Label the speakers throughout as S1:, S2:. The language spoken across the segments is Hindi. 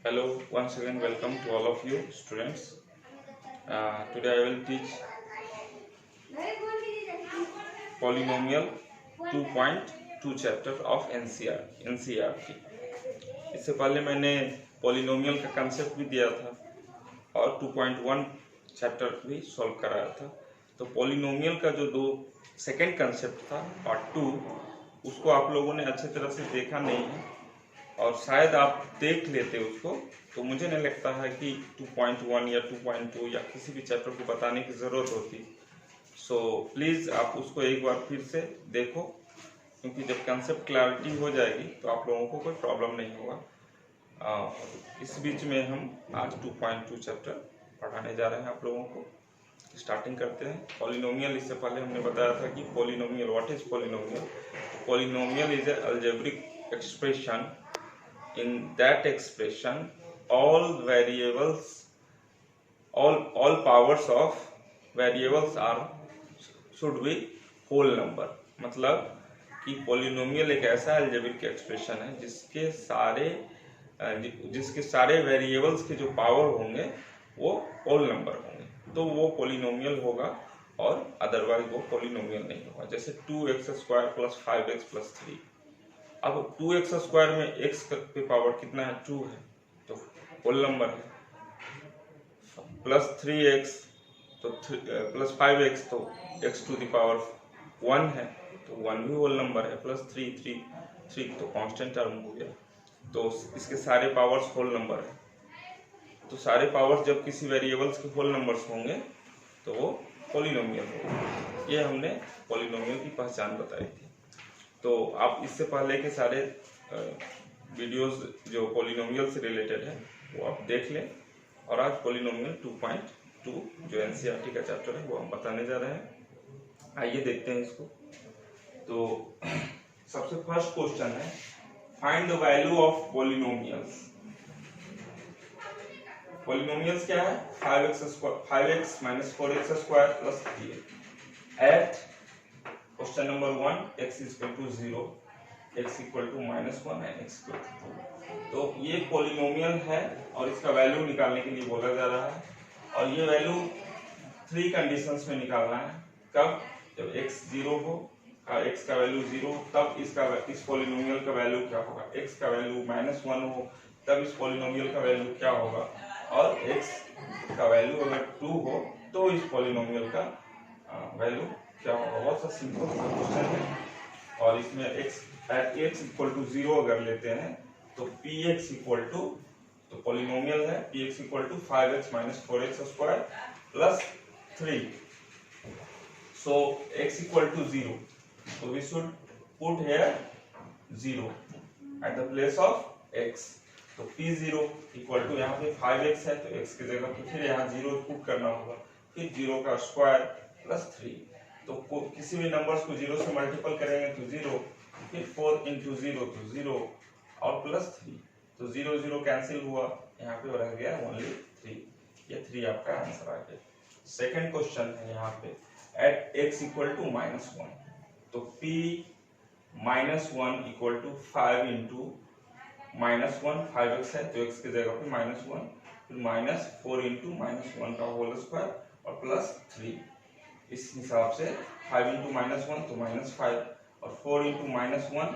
S1: Hello, once again, welcome to all of you students. Today I will teach polynomial 2.2 chapter of NCERT. इससे पहले मैंने polynomial का concept भी दिया था और 2.1 चैप्टर भी सॉल्व कराया था। तो polynomial का जो सेकेंड कंसेप्ट था पार्ट 2, उसको आप लोगों ने अच्छी तरह से देखा नहीं है और शायद आप देख लेते उसको तो मुझे नहीं लगता है कि 2.1 या 2.2 या किसी भी चैप्टर को बताने की ज़रूरत होती। सो प्लीज़ आप उसको एक बार फिर से देखो, क्योंकि जब कंसेप्ट क्लैरिटी हो जाएगी तो आप लोगों को कोई प्रॉब्लम नहीं होगा। इस बीच में हम आज 2.2 चैप्टर पढ़ाने जा रहे हैं आप लोगों को। स्टार्टिंग करते हैं। पॉलिनोमियल, इससे पहले हमने बताया था कि polynomial, what is polynomial? Polynomial is a algebraic expression. In that expression, all variables, all powers of variables are should be whole number. मतलब कि पॉलिनोमियल एक ऐसा अलजेब्रिक एक्सप्रेशन है जिसके सारे वेरिएबल्स के जो पावर होंगे वो होल नंबर होंगे, तो वो पॉलिनोमियल होगा और अदरवाइज वो पॉलिनोमियल नहीं होगा। जैसे 2x² + 5x + 3। अब 2x स्क्वायर में x पे पावर कितना है? 2 है, तो होल नंबर है। प्लस 3x तो प्लस 5x तो x टू द पावर 1 है, तो 1 भी होल नंबर है। प्लस 3 तो कांस्टेंट टर्म हो गया। तो इसके सारे पावर्स होल नंबर है। तो सारे पावर्स जब किसी वेरिएबल्स के होल नंबर्स होंगे तो वो पॉलिनोमियल होगा। ये हमने पॉलिनोमियल की पहचान बताई थी। तो आप इससे पहले के सारे वीडियोस जो पॉलिनोमियल से रिलेटेड है वो आप देख लें। और आज पॉलिनोमियल 2.2 जो एनसीईआरटी का चैप्टर है वो हम बताने जा रहे हैं। आइए देखते हैं इसको। तो सबसे फर्स्ट क्वेश्चन है, find the value of polynomials. Polynomials क्या है? 5x - 4x² + 3x at question number 1, x = 0, x = -1 and x = 2। तो ये पॉलिनोमियल है और इसका वैल्यू निकालने के लिए बोला जा रहा है। और ये वैल्यू 3 कंडीशंस में निकालना है। कब? जब x 0 हो, x का वैल्यू 0, तब इस पॉलिनोमियल का वैल्यू क्या होगा। x का वैल्यू -1 हो, तब इस पॉलिनोमियल का वैल्यू क्या होगा। और x का वैल्यू अगर 2 हो तो इस पॉलिनोमियल का वैल्यू क्या होगा। बहुत सा सिंपल सा क्वेश्चन है। और इसमें x = 0 अगर लेते हैं तो px तो पॉलिनोमियल है, px = 5x - 4x² + 3। so x = 0, so we should put here 0 at the place of x। तो p0 = यहाँ पे 5x है तो x की जगह पे फिर यहाँ 0 पुट करना होगा, फिर 0 का स्क्वायर + 3। तो किसी भी नंबर्स को 0 से मल्टीपल करेंगे तो 0, फिर 4 × 0 तो 0 और +3, तो 0 0 कैंसिल हुआ, यहाँ पे रह गया ओनली 3। ये 3 आपका आंसर आ गया। सेकंड क्वेश्चन है यहाँ पे, एट x = -1, तो p -1 = 5 × -1, 5x है तो x की जगह पे -1, फिर -4 × -1 का होल स्क्वायर और +3। इस हिसाब से 5 × -1 तो -5 और 4 × -1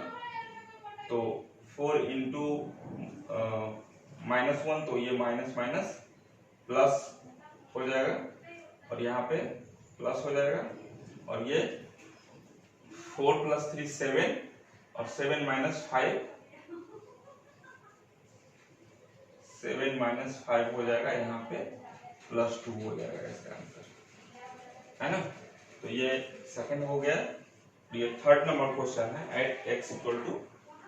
S1: तो 4 × -1 तो ये माइनस माइनस प्लस हो जाएगा और यहाँ पे प्लस हो जाएगा। और ये 4 + 3 7 और 7 - 5 हो जाएगा, यहाँ पे +2 हो जाएगा इसका आंसर, है ना। तो ये सेकंड हो गया। ये थर्ड नंबर क्वेश्चन है, एट x =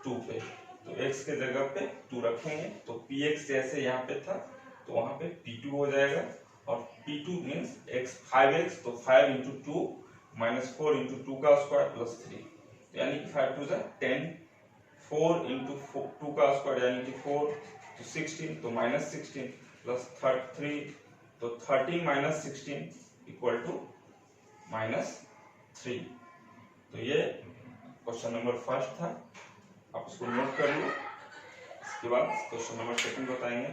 S1: 2 पे, तो x के जगह पे 2 रखेंगे तो px जैसे यहाँ पे था तो वहां पे p2 हो जाएगा। और p2 मीन्स x 5x, तो 5 × 2 -4 × 2 का स्क्वायर +3, यानी कि 5 × 2 = 10, 4 × 2 का स्क्वायर यानी कि 4 तो 16, तो -16 + 3 तो 13 - 16 = -3। तो ये क्वेश्चन नंबर फर्स्ट था, आप इसको नोट कर लो। उसके बाद क्वेश्चन नंबर सेकंड बताएंगे।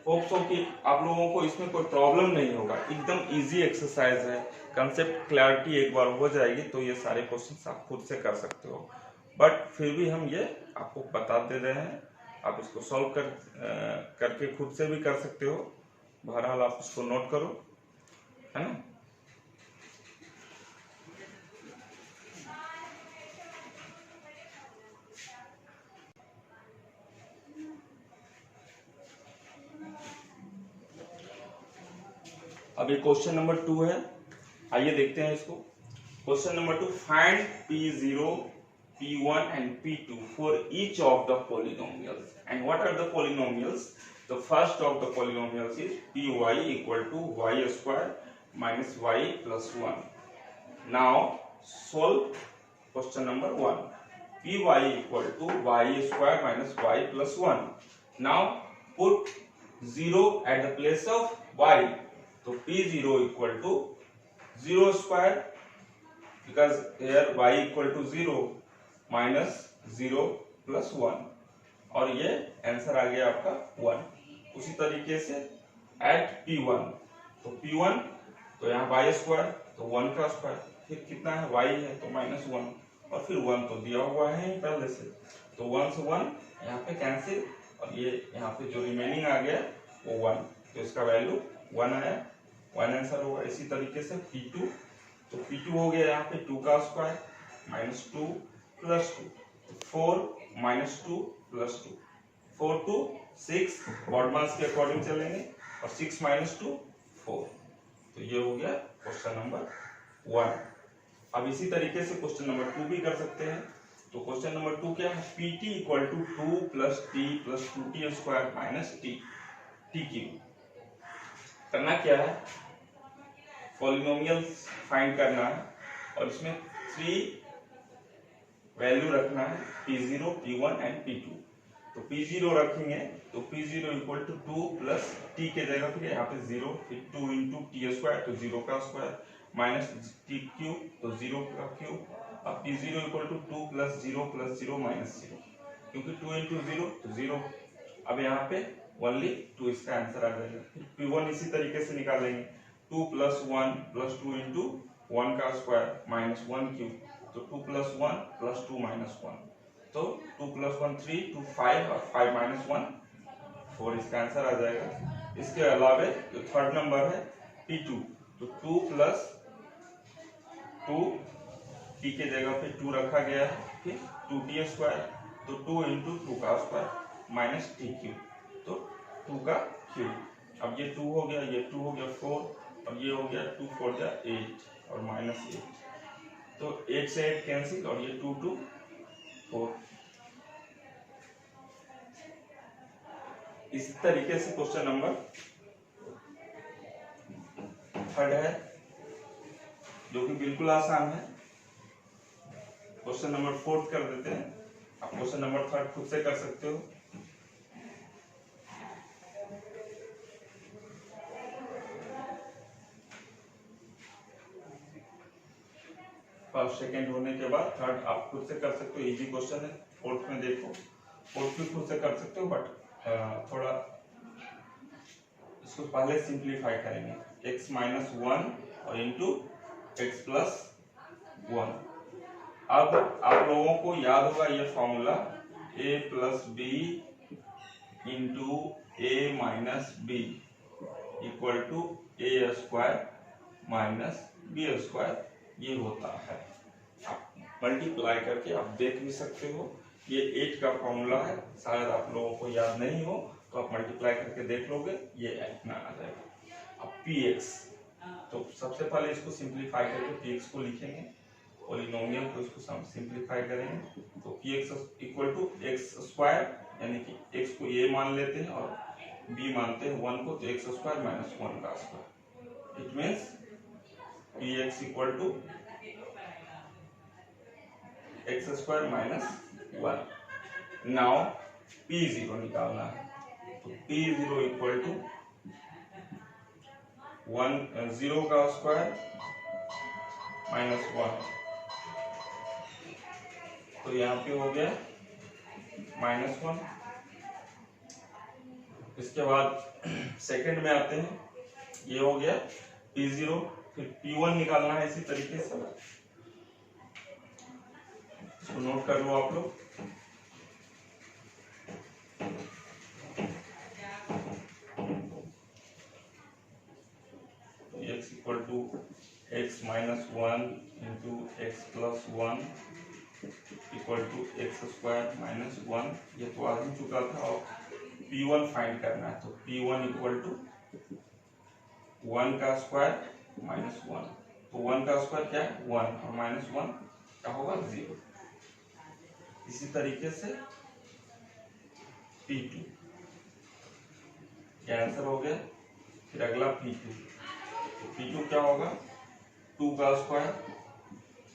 S1: होप सो कि आप लोगों को इसमें कोई प्रॉब्लम नहीं होगा, एकदम इजी एक्सरसाइज है, कंसेप्ट क्लैरिटी एक बार हो जाएगी तो ये सारे क्वेश्चंस आप खुद से कर सकते हो। बट फिर भी हम ये आपको बता दे रहे हैं, आप इसको सॉल्व करके खुद से भी कर सकते हो। बहरहाल आप इसको नोट करो, है ना। अब ये क्वेश्चन नंबर 2 है, आइए देखते हैं इसको। Question number 2, find P0, P1 and P2 for each of the polynomials. And what are the polynomials? The first of the polynomials is Py equal to y square minus y plus 1. Now solve question number 1. Py equal to y square minus y plus 1. Now put 0 at the place of y. So P0 equal to 0 square, because here y equal to 0 minus 0 plus 1, और ये आंसर आ गया आपका 1। उसी तरीके से एट P1, तो P1 तो यहाँ y स्क्वायर तो 1 का स्क्वायर, फिर कितना है y है तो -1, और फिर 1 तो दिया हुआ है पहले से, तो 1 से 1 यहाँ पे कैंसिल, और ये यहाँ पे जो रिमेनिंग आ गया वो 1, तो इसका वैल्यू 1 आया, 1 आंसर होगा। इसी तरीके से P2, तो P2 हो गया यहाँ पे 2 का square -2 plus 2, 4 -2 plus 2, 4 to 6 odd mass के अकॉर्डिंग चलेंगे, और 6 - 2 4, तो ये हो गया क्वेश्चन नंबर 1। अब इसी तरीके से क्वेश्चन नंबर 2 भी कर सकते हैं। तो क्वेश्चन नंबर 2 क्या है, Pt equal to 2 plus t plus 2t square minus T cube. करना क्या है, पॉलिनोमियल्स फाइंड करना है, और इसमें 3 वैल्यू रखना है, P0, P1 एंड P2। तो P0 रखेंगे तो P0 equal to 2 plus t के जगह पे यहाँ पे 0, फिर 2 इंटू टी स्क्वायर तो 0 का स्क्वायर माइनस टी क्यूब तो 0 का क्यूब। अब P0 equal to 2 plus 0 minus 0, क्योंकि 2 इंटू 0 तो 0, अब यहाँ पे ओनली 2 इसका आंसर आ जाएगा। फिर P1 इसी तरीके से निकालेंगे, 2 प्लस 1 प्लस 2 इंटू 1 का स्क्वायर माइनस 1 क्यूब, तो 2 प्लस 1 प्लस 2 माइनस 1, तो 2 प्लस 1 3, 2 5, और 5 माइनस 1 4, इसका आंसर आ जाएगा। इसके अलावा जो थर्ड नंबर है P2, तो 2 प्लस 2 t के जगह पे 2 रखा गया है, फिर 2t स्क्वायर तो 2 इंटू 2 का स्क्वायर माइनस टी क्यूब, तो 2 का क्यूब। अब ये 2 हो गया, ये 2 हो गया 4, और ये हो गया 2 4 जा 8 और माइनस 8, तो 8 से 8 कैंसिल, और ये 2 2 4। इस तरीके से क्वेश्चन नंबर थर्ड है, जो कि बिल्कुल आसान है। क्वेश्चन नंबर 4 कर देते हैं, आप क्वेश्चन नंबर 3 खुद से कर सकते हो। फर्स्ट सेकंड होने के बाद थर्ड आप खुद से कर सकते हो, इजी क्वेश्चन है। फोर्थ में देखो, फोर्थ भी खुद से कर सकते हो, बट थोड़ा इसको पहले सिंप्लीफाई करेंगे, x माइनस 1 और इंटू एक्स प्लस 1। अब आप लोगों को याद होगा ये formula, a plus B into A minus B equal to A square minus B square, ये होता है। आप मल्टीप्लाई करके आप देख भी सकते हो, ये 8 का फॉर्मूला है, शायद आप लोगों को याद नहीं हो तो आप मल्टीप्लाई करके देख लोगे, ये इतना आ जाएगा। अब px, तो सबसे पहले इसको सिंप्लीफाई करके px को लिखेंगे, पॉलिनोमियल को इसको सिंप्लीफाई करेंगे, तो px equal to X square, यानी कि x को a मान लेते हैं और b मानते हैं 1 को, तो एक्स स्क्वायर माइनस 1 का square, it means px equal to X square minus 1। Now p0 निकालना है, तो p0 इक्वल टू 0 का स्क्वायर माइनस 1, तो यहाँ पे हो गया -1, इसके बाद सेकंड में आते हैं, ये हो गया P0, फिर P1 निकालना है इसी तरीके से, इसको नोट कर लो आप लोग। x equal to x minus 1 into X plus 1 equal to X square minus 1, ये तो आ ही चुका था। और P1 फाइंड करना है, तो P1 इक्वल टू 1 का स्क्वायर माइनस 1, तो 1 का स्क्वायर क्या है 1 और माइनस 1 क्या होगा 0। इसी तरीके से P2, ये आंसर हो गया। फिर अगला P2, तो P2 क्या होगा 2 का स्क्वायर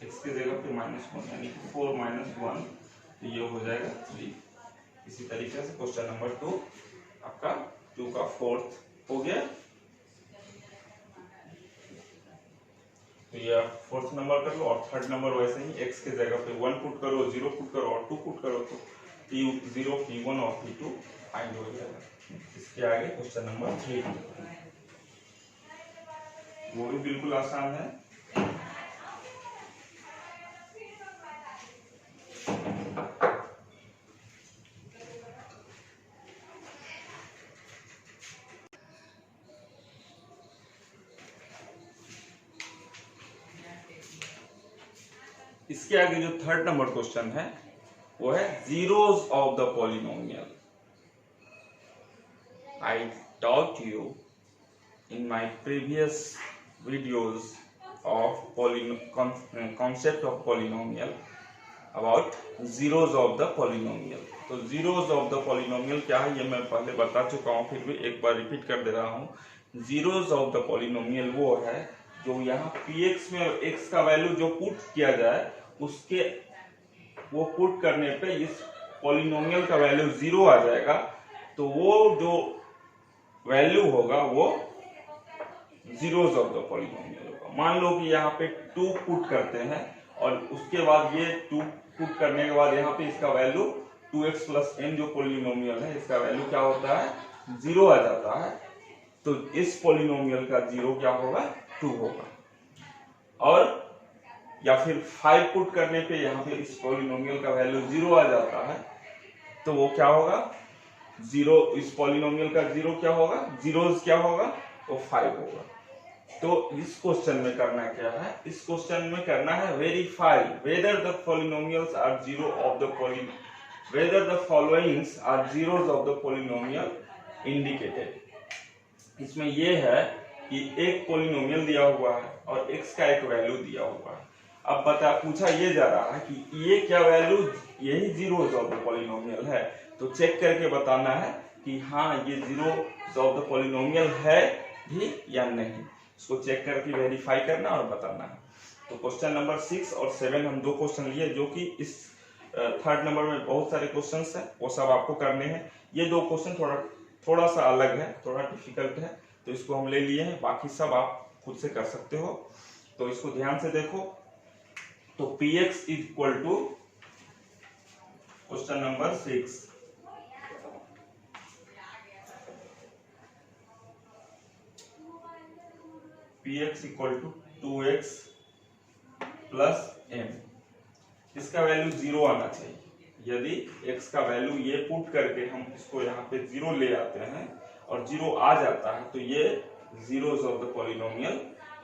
S1: x की जगह पे माइनस 1 यानी कि 4 माइनस 1, तो ये हो जाएगा 3। इसी तरीके से क्वेश्चन नंबर 2 आपका 2 का 4th हो गया। तो ये आप 4th नंबर कर लो, और 3rd नंबर वैसे ही x की जगह पे 1 पुट करो, 0 पुट करो और 2 पुट करो, तो P0, P1 और P2 फाइंड हो जाएगा। इसके आगे क्वेश्चन नंबर 3, वो भी बिल्कुल आसान है। इसके आगे जो 3rd नंबर क्वेश्चन है वो है zeros of the polynomial. I taught you in my previous videos of concept of polynomial about zeros of the polynomial। तो zeros of the polynomial क्या है ये मैं पहले बता चुका हूँ, फिर भी एक बार रिपीट कर दे रहा हूँ। zeros of the polynomial वो है जो यहाँ px में x का वैल्यू जो पुट किया जाए उसके वो पुट करने पे इस पॉलिनोमियल का वैल्यू 0 आ जाएगा, तो वो जो वैल्यू होगा वो जीरोस ऑफ द पॉलिनोमियल होगा। मान लो कि यहाँ पे 2 पुट करते हैं और उसके बाद ये 2 पुट करने के बाद यहाँ पे इसका वैल्यू 2x प्लस n जो पॉलिनोमियल है इसका वैल्यू क्या होता है 0 आ जाता है, तो इस पॉलिनोमियल का 0 क्या होगा 2 होगा। और या फिर 5 पुट करने पे यहाँ पे इस पॉलिनोमियल का वैल्यू 0 आ जाता है, तो वो क्या होगा 0, इस पॉलिनोमियल का 0 क्या होगा, जीरोस क्या होगा वो 5 होगा। तो इस क्वेश्चन में करना क्या है, इस क्वेश्चन में करना है verify whether the polynomials are zero of the whether the followings are zeros of the polynomial indicated. इसमें ये है कि एक पॉलिनोमियल दिया हुआ है और x का एक वैल्यू दिया हुआ है। अब पूछा ये जा रहा है कि ये क्या वैल्यू यही जीरोस ऑफ द पॉलिनोमियल है, तो चेक करके बताना है कि हाँ ये जीरोस ऑफ द पॉलिनोमियल है भी या नहीं। इसको चेक करके वेरीफाई करना और बताना है। तो क्वेश्चन नंबर 6 और 7 हम 2 क्वेश्चन लिए, जो कि इस 3rd नंबर में बहुत सारे क्वेश्चंस हैं, वो सब आपको करने हैं। ये 2 क्वेश्चन थोड़ा सा अलग है, थोड़ा डिफिकल्ट है, तो इसको हम ले लिए हैं, बाकी सब आप खुद से कर सकते हो। तो इसको ध्यान से देखो। तो px equal to question number 6, px equal to 2x plus m, इसका वैल्यू 0 आना चाहिए। यदि x का वैल्यू ये पुट करके हम इसको यहाँ पे 0 ले आते हैं और 0 आ जाता है, तो ये zeros of the polynomial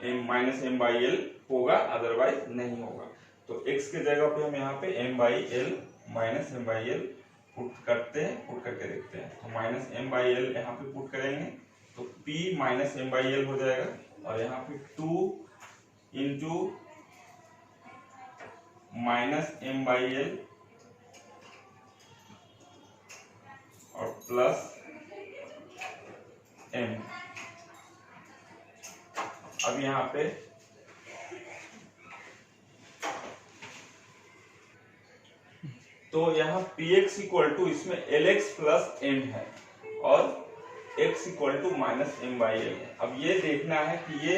S1: m minus m by l होगा, अदरवाइज नहीं होगा। तो x के जगह पे हम यहाँ पे m by l minus m by l put करते हैं, पुट करके देखते हैं। तो माइनस m बाई l यहाँ पे पुट करेंगे तो p minus m by l हो जाएगा, और यहाँ पे 2 into minus m by l और प्लस m। अब यहाँ पे तो यहाँ px इक्वल टू इसमें lx प्लस m है और x equal to minus m by l है। अब ये देखना है कि ये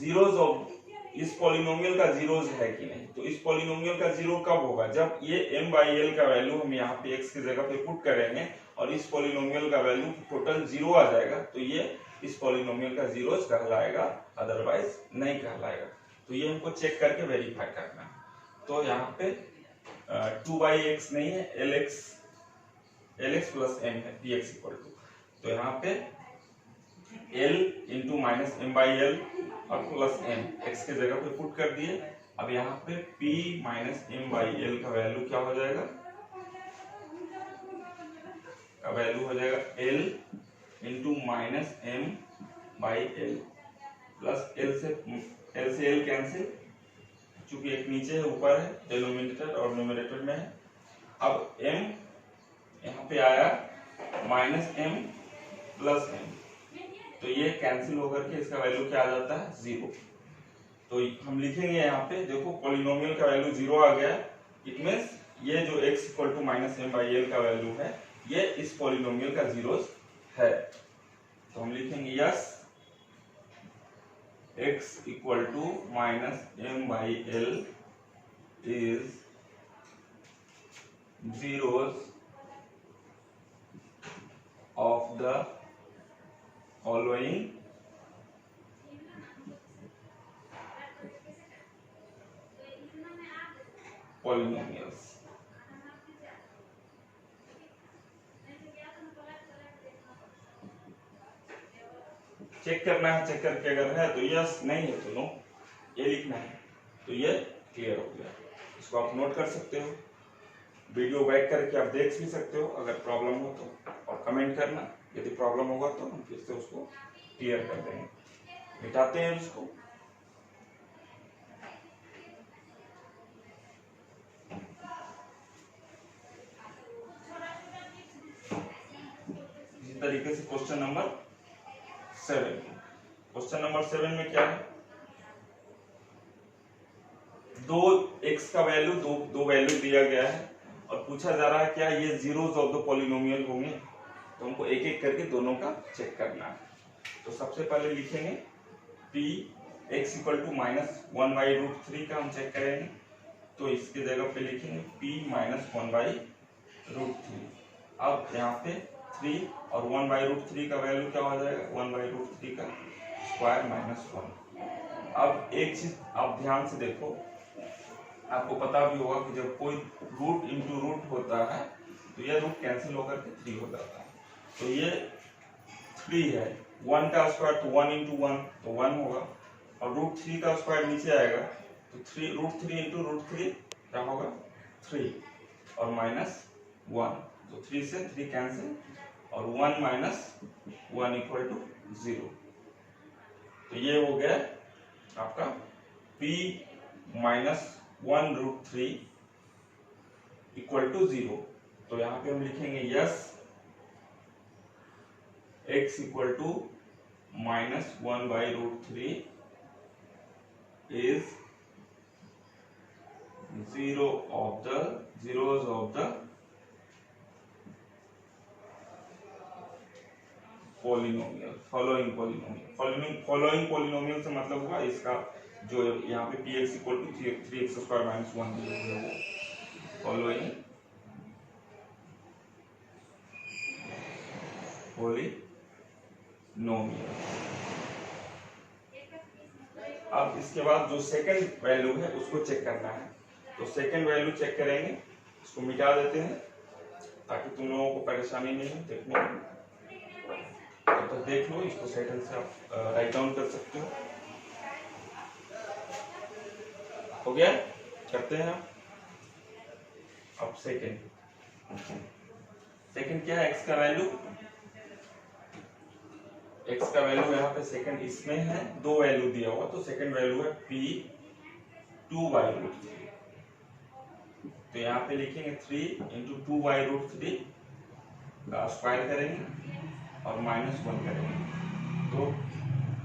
S1: जीरोस ऑफ इस पॉलिनोमियल का जीरोस है कि नहीं। तो इस पॉलिनोमियल का जीरो कब होगा, जब ये m बाई l का वैल्यू हम यहाँ पे x की जगह पे पुट करेंगे और इस पॉलिनोमियल का वैल्यू टोटल 0 आ जाएगा तो ये इस पॉलिनोमियल का जीरोस कहलाएगा, अदरवाइज नहीं कहलाएगा। तो ये हमको चेक करके वेरीफाई करना है। तो यहाँ पे 2/x नहीं है, lx प्लस m है, dx इक्वल टू, तो यहाँ पे l into minus m by L और प्लस m x के जगह पे पुट कर दिए। अब यहाँ पे p minus m by L का वैल्यू क्या हो जाएगा, का वैल्यू हो जाएगा l into minus m by L plus l से l कैंसिल, चूंकि एक नीचे है ऊपर है, डिनोमिनेटर और न्यूमरेटर में है। अब m यहाँ पे आया माइनस m प्लस m, तो ये कैंसिल होकर के इसका वैल्यू क्या आ जाता है, 0। तो हम लिखेंगे यहाँ पे, देखो पॉलिनोमियल का वैल्यू 0 आ गया, इट मींस ये जो x equal to minus m by L का वैल्यू है ये इस पॉलिनोमियल का जीरोस है। तो हम लिखेंगे yes x equal to minus m by L is zeros of the following polynomials। Check करना है, चेक करके अगर है तो यस, नहीं है तो नो, ये लिखना है। तो ये क्लियर हो गया, इसको आप नोट कर सकते हो, वीडियो बैक करके आप देख भी सकते हो अगर प्रॉब्लम हो तो, और कमेंट करना, यदि प्रॉब्लम होगा तो हम फिर से उसको क्लियर कर देंगे। मिटाते हैं इसको। इसी तरीके से क्वेश्चन नंबर 7, क्वेश्चन नंबर 7 में क्या है, दो x का वैल्यू दो वैल्यू दिया गया है और पूछा जा रहा है क्या ये जीरोस ऑफ द पॉलिनोमियल होंगे, तो हमको एक एक करके दोनों का चेक करना है। तो सबसे पहले लिखेंगे p x equal to minus 1/√3 का हम चेक करेंगे, तो इसके जगह पे लिखेंगे p माइनस 1/√3। अब यहाँ पे 3 और 1/√3 का वैल्यू क्या हो जाएगा, 1/√3 का स्क्वायर माइनस 1। अब एक चीज आप ध्यान से देखो, आपको पता भी होगा कि जब कोई रूट इंटू रूट होता है तो यह रूट कैंसिल होकर के 3 हो जाता है। तो ये 3 है, 1 का स्क्वायर तो 1 इंटू 1 तो 1 होगा, और √3 का स्क्वायर नीचे आएगा तो √3 इंटू √3 क्या होगा, 3 और माइनस 1, तो 3 से 3 कैंसिल और 1 माइनस 1 इक्वल टू 0। तो ये हो गया आपका p माइनस 1√3 इक्वल टू 0। तो यहाँ पे हम लिखेंगे yes x equal to minus 1/√3 is zeros of the polynomial, following polynomial से मतलब हुआ इसका जो यहाँ पे px equal to 3x square minus 1 दिया हुआ है वो फॉलोइंग पॉलिनोमियल। अब इसके बाद जो सेकंड वैल्यू है उसको चेक करना है, तो सेकंड वैल्यू चेक करेंगे, इसको मिटा देते हैं ताकि तुम लोगों को परेशानी नहीं हो देखने में। तो देख लो, इसको सेकंड से आप राइट डाउन कर सकते हो। हो गया, करते हैं अब सेकंड क्या है, x का वैल्यू, x का वैल्यू यहाँ पे सेकंड इसमें है, दो वैल्यू दिया हुआ, तो सेकंड वैल्यू है p 2/√3। तो यहाँ पे लिखेंगे 3 इंटू 2/√3 का स्क्वायर करेंगे और माइनस 1 करेंगे, तो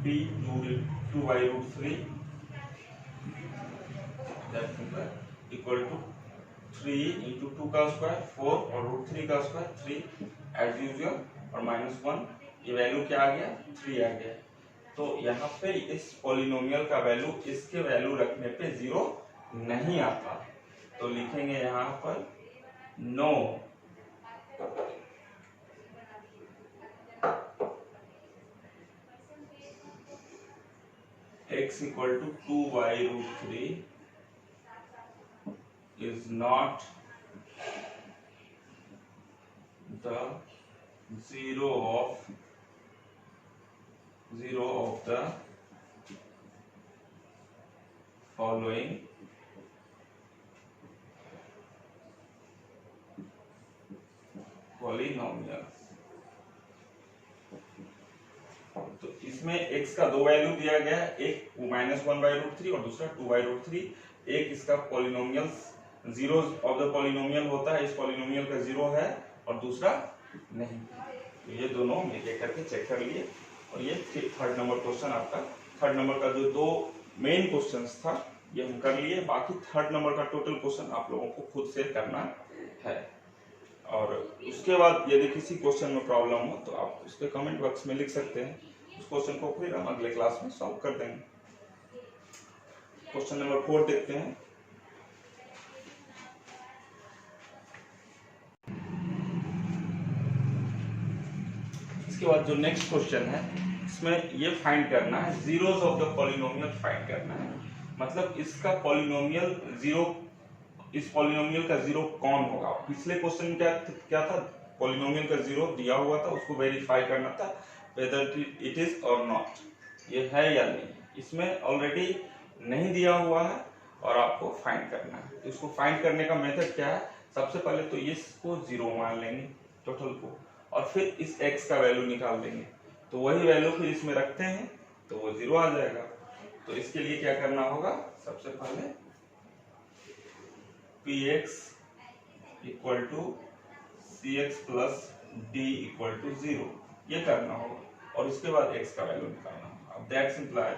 S1: p 2/√3 इक्वल टू 3 इंटू 2 का स्क्वायर 4 और √3 का स्क्वायर 3 एज यूजुअल, और माइनस 1, ये वैल्यू क्या आ गया, 3 आ गया। तो यहाँ पे इस पॉलिनोमियल का वैल्यू इसके वैल्यू रखने पे 0 नहीं आता, तो लिखेंगे यहाँ पर no x equal to 2 by root 3 is not the zero of the following polynomials। तो इसमें x का दो वैल्यू दिया गया है, एक -1/√3 और दूसरा 2/√3। एक इसका polynomials zero of the polynomial होता है, इस पॉलिनोमियल का जीरो है और दूसरा नहीं। तो ये दोनों मिलके करके चेक कर लिए और ये थर्ड नंबर क्वेश्चन आपका, थर्ड नंबर का जो दो मेन क्वेश्चंस था ये हम कर लिए। बाकी थर्ड नंबर का टोटल क्वेश्चन आप लोगों को खुद से करना है। और उसके बाद यदि किसी क्वेश्चन में प्रॉब्लम हो तो आप उसके कमेंट बॉक्स में लिख सकते हैं, उस क्वेश्चन को फिर हम अगले क्लास में सॉल्व कर देंगे। क्वेश्चन नंबर 4 देखते हैं। इसके बाद जो नेक्स्ट क्वेश्चन है इसमें ये फाइंड करना है zeros of the polynomial find करना है। मतलब इसका पॉलिनोमियल जीरो, इस पॉलिनोमियल का जीरो कौन होगा। पिछले क्वेश्चन में क्या था, पॉलिनोमियल का जीरो दिया हुआ था, उसको वेरीफाई करना था वेदर इट इज और नॉट, ये है या नहीं। इसमें ऑलरेडी नहीं दिया हुआ है और आपको फाइंड करना है। तो इसको फाइंड करने का मेथड क्या है, सबसे पहले तो इसको जीरो मान लेंगे टोटल को और फिर इस x का वैल्यू निकाल देंगे। तो वही वैल्यू फिर इसमें रखते हैं तो वो जीरो आ जाएगा। तो इसके लिए क्या करना होगा, सबसे पहले px equal to cx plus d equal to 0 ये करना होगा और इसके बाद x का वैल्यू निकालना होगा। अब that's imply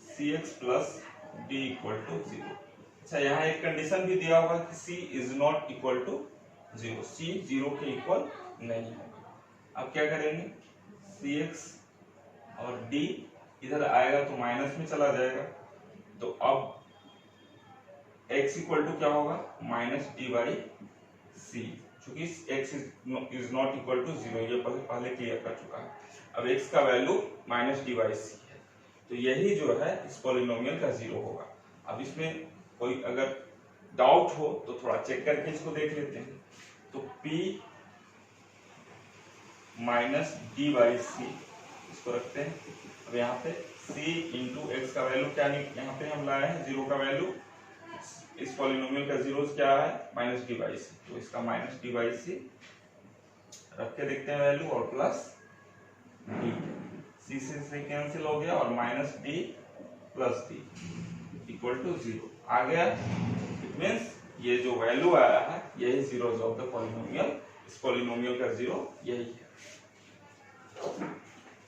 S1: cx plus d equal to 0। अच्छा, यहाँ एक कंडीशन भी दिया होगा कि c is not equal to 0, c 0 के इक्वल नहीं होगा। अब क्या करेंगे, cx और d इधर आएगा तो माइनस में चला जाएगा। तो अब x इक्वल टू क्या होगा, माइनस डी बाई सी, चूंकि x is not equal to 0 ये पहले क्लियर कर चुका है। अब x का वैल्यू माइनस डी बाई सी है, तो यही जो है इस पॉलिनोमियल का जीरो होगा। अब इसमें कोई अगर डाउट हो तो थोड़ा चेक करके इसको देख लेते हैं। तो p माइनस डी बाई सी इसको रखते हैं। अब यहाँ पे c इंटू एक्स का वैल्यू क्या नहीं, यहाँ पे हम लाए हैं जीरो का वैल्यू, इस पॉलिनोमियल का जीरो क्या है माइनस डी बाई सी, तो इसका माइनस डी बाई सी रख के देखते हैं वैल्यू और प्लस डी, सी से कैंसिल हो गया और minus D plus D equal to 0 आ गया। इट मींस ये जो वैल्यू आया है यही जीरोस ऑफ द पॉलिनोमियल, इस पॉलिनोमियल का जीरो यही है।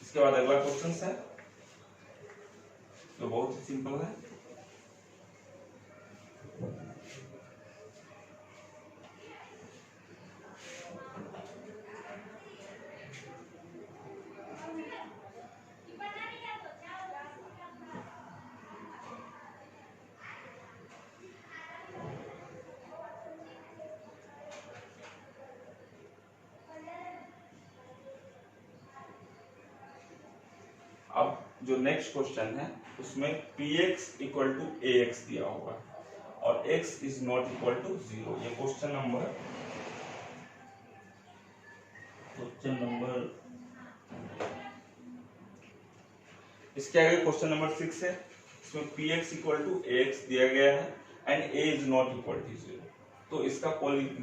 S1: इसके बाद अगला क्वेश्चन है तो बहुत ही सिंपल है। अब जो नेक्स्ट क्वेश्चन है उसमें px इक्वल टू ax दिया होगा और x is not equal to 0। ये क्वेश्चन नंबर इसके आगे क्वेश्चन नंबर 6 है। इसमें px इक्वल टू ax दिया गया है and a is not equal to 0। तो इसका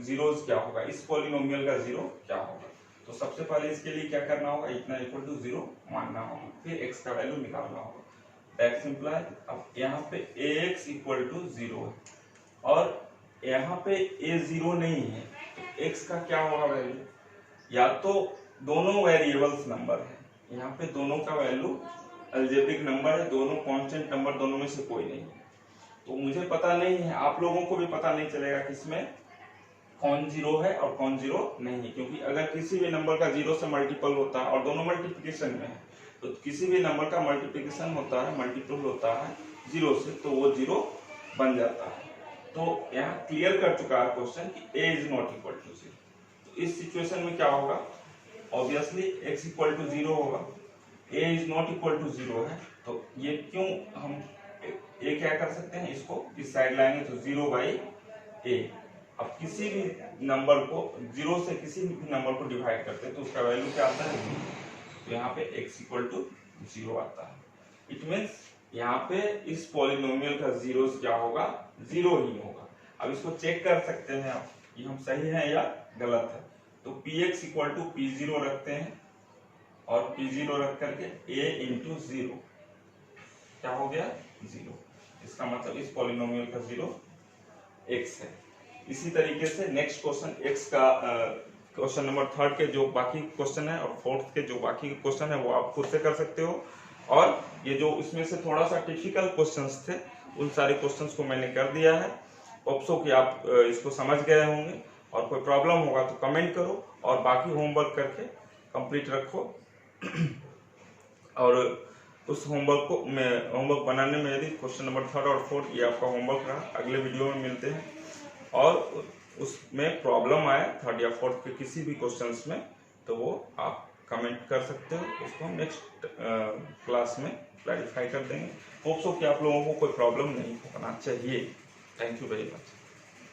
S1: जीरोस क्या होगा, इस पॉलिनोमियल का जीरो क्या होगा। तो सबसे पहले इसके लिए क्या करना होगा, इतना इक्वल टू 0 मानना होगा, फिर x का वैल्यू निकालना होगा। दैट्स इम्प्लाई अब यहाँ पे ax इक्वल टू 0 है और यहाँ पे a 0 नहीं है, तो x का क्या होगा वैल्यू, या तो दोनों वेरिएबल्स नंबर है, यहाँ पे दोनों का वैल्यू अलजेब्रिक नंबर है, दोनों कांस्टेंट नंबर, दोनों में से कोई नहीं है। तो मुझे पता नहीं है, आप लोगों को भी पता नहीं चलेगा किसमें कौन जीरो है और कौन जीरो नहीं है, क्योंकि अगर किसी भी नंबर का जीरो से मल्टीपल होता है और दोनों मल्टीप्लिकेशन में है, तो किसी भी नंबर का मल्टीप्लिकेशन होता है, मल्टीपल होता है जीरो से, तो वो जीरो बन जाता है। तो यहाँ क्लियर कर चुका है क्वेश्चन कि a is not equal to 0। तो इस सिचुएशन में क्या होगा, ऑब्वियसली x इक्वल टू 0 होगा, a is not equal to 0 है, तो ये क्यों हम a क्या कर सकते हैं, इसको इस साइड लाएंगे तो 0/a। अब किसी भी नंबर को 0 से किसी भी नंबर को डिवाइड करते हैं तो उसका वैल्यू क्या आता है, 0। तो यहाँ पे x इक्वल टू 0 आता है। इट मीन्स यहाँ पे इस पॉलिनोमियल का जीरोस क्या होगा, 0 ही होगा। अब इसको चेक कर सकते हैं आप, ये हम सही है या गलत है। तो px इक्वल टू p0 रखते हैं और p0 रख करके a इंटू 0 क्या हो गया, 0। इसका मतलब इस पॉलिनोमियल का 0 x है। इसी तरीके से नेक्स्ट क्वेश्चन x का क्वेश्चन नंबर 3 के जो बाकी क्वेश्चन है और 4th के जो बाकी क्वेश्चन है वो आप खुद से कर सकते हो। और ये जो इसमें से थोड़ा सा डिफिकल्ट क्वेश्चंस थे उन सारे क्वेश्चंस को मैंने कर दिया है। होप्सो कि आप इसको समझ गए होंगे, और कोई प्रॉब्लम होगा तो कमेंट करो और बाकी होमवर्क करके कंप्लीट रखो। और उस होमवर्क बनाने में यदि क्वेश्चन नंबर 3 और 4 ये आपका होमवर्क रहा, अगले वीडियो में मिलते हैं। और उसमें प्रॉब्लम आए 3rd या 4th के किसी भी क्वेश्चंस में तो वो आप कमेंट कर सकते हो, उसको हम नेक्स्ट क्लास में क्लैरिफाई कर देंगे। होप सो कि आप लोगों को कोई प्रॉब्लम नहीं होना चाहिए। Thank you very much.